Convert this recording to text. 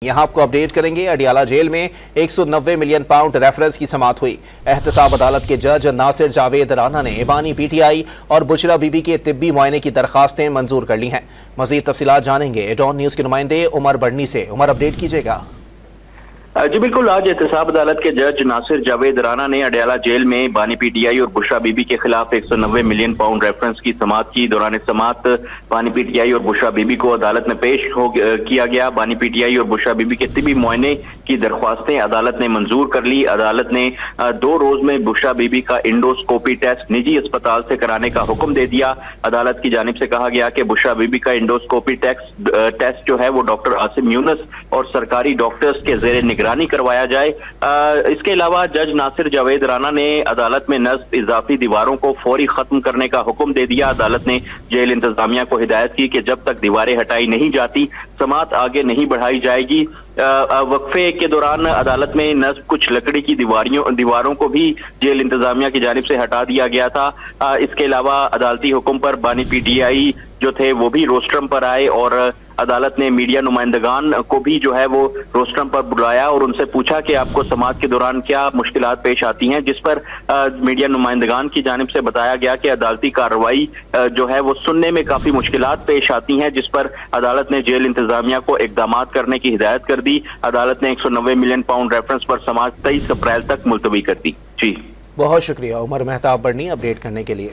यहां आपको अपडेट करेंगे। अडियाला जेल में 190 मिलियन पाउंड रेफरेंस की समाअत हुई। एहतसाब अदालत के जज नासिर जावेद राना ने बानी पीटीआई और बुशरा बीबी के तिब्बी मुआयने की दरखास्तें मंजूर कर ली हैं। मजीद तफसीलात जानेंगे डॉन न्यूज के नुमाइंदे उमर बढ़नी से। उमर, अपडेट कीजिएगा। जी बिल्कुल, आज एहतसाब अदालत के जज नासिर जावेद राना ने अडियाला जेल में बानी पीटीआई और बुशरा बीबी के खिलाफ 190 मिलियन पाउंड रेफरेंस की समाअत की। दौरान समाअत बानी पीटीआई और बुशरा बीबी को अदालत में पेश किया गया। बानी पीटीआई और बुशरा बीबी के तिब्बी मुआयने की दरख्वास्तें अदालत ने मंजूर कर ली। अदालत ने 2 रोज में बुशरा बीबी का इंडोस्कोपी टेस्ट निजी अस्पताल से कराने का हुक्म दे दिया। अदालत की जानिब से कहा गया कि बुशरा बीबी का इंडोस्कोपी टेस्ट जो है वो डॉक्टर आसिम यूनुस और सरकारी डॉक्टर्स के जेर निगरानी करवाया जाए। इसके अलावा जज नासिर जावेद राना ने अदालत में नस्ब इजाफी दीवारों को फौरी खत्म करने का हुक्म दे दिया। अदालत ने जेल इंतजामिया को हिदायत की कि जब तक दीवारें हटाई नहीं जाती समाअत आगे नहीं बढ़ाई जाएगी। वक्फे के दौरान अदालत में नस्ब कुछ लकड़ी की दीवारों को भी जेल इंतजामिया की जानिब से हटा दिया गया था। इसके अलावा अदालती हुक्म पर बानी पीटीआई जो थे वो भी रोस्ट्रम पर आए और अदालत ने मीडिया नुमाइंदगान को भी जो है वो रोस्ट्रम पर बुलाया और उनसे पूछा कि आपको समाअत के दौरान क्या मुश्किलात पेश आती हैं, जिस पर मीडिया नुमाइंदगान की जानिब से बताया गया कि अदालती कार्रवाई जो है वो सुनने में काफी मुश्किलात पेश आती हैं, जिस पर अदालत ने जेल इंतजामिया को इकदाम करने की हिदायत कर दी। अदालत ने 190 मिलियन पाउंड रेफरेंस पर समाअत 23 अप्रैल तक मुलतवी कर दी। जी बहुत शुक्रिया उमर मेहताब बढ़नी अपडेट करने के लिए।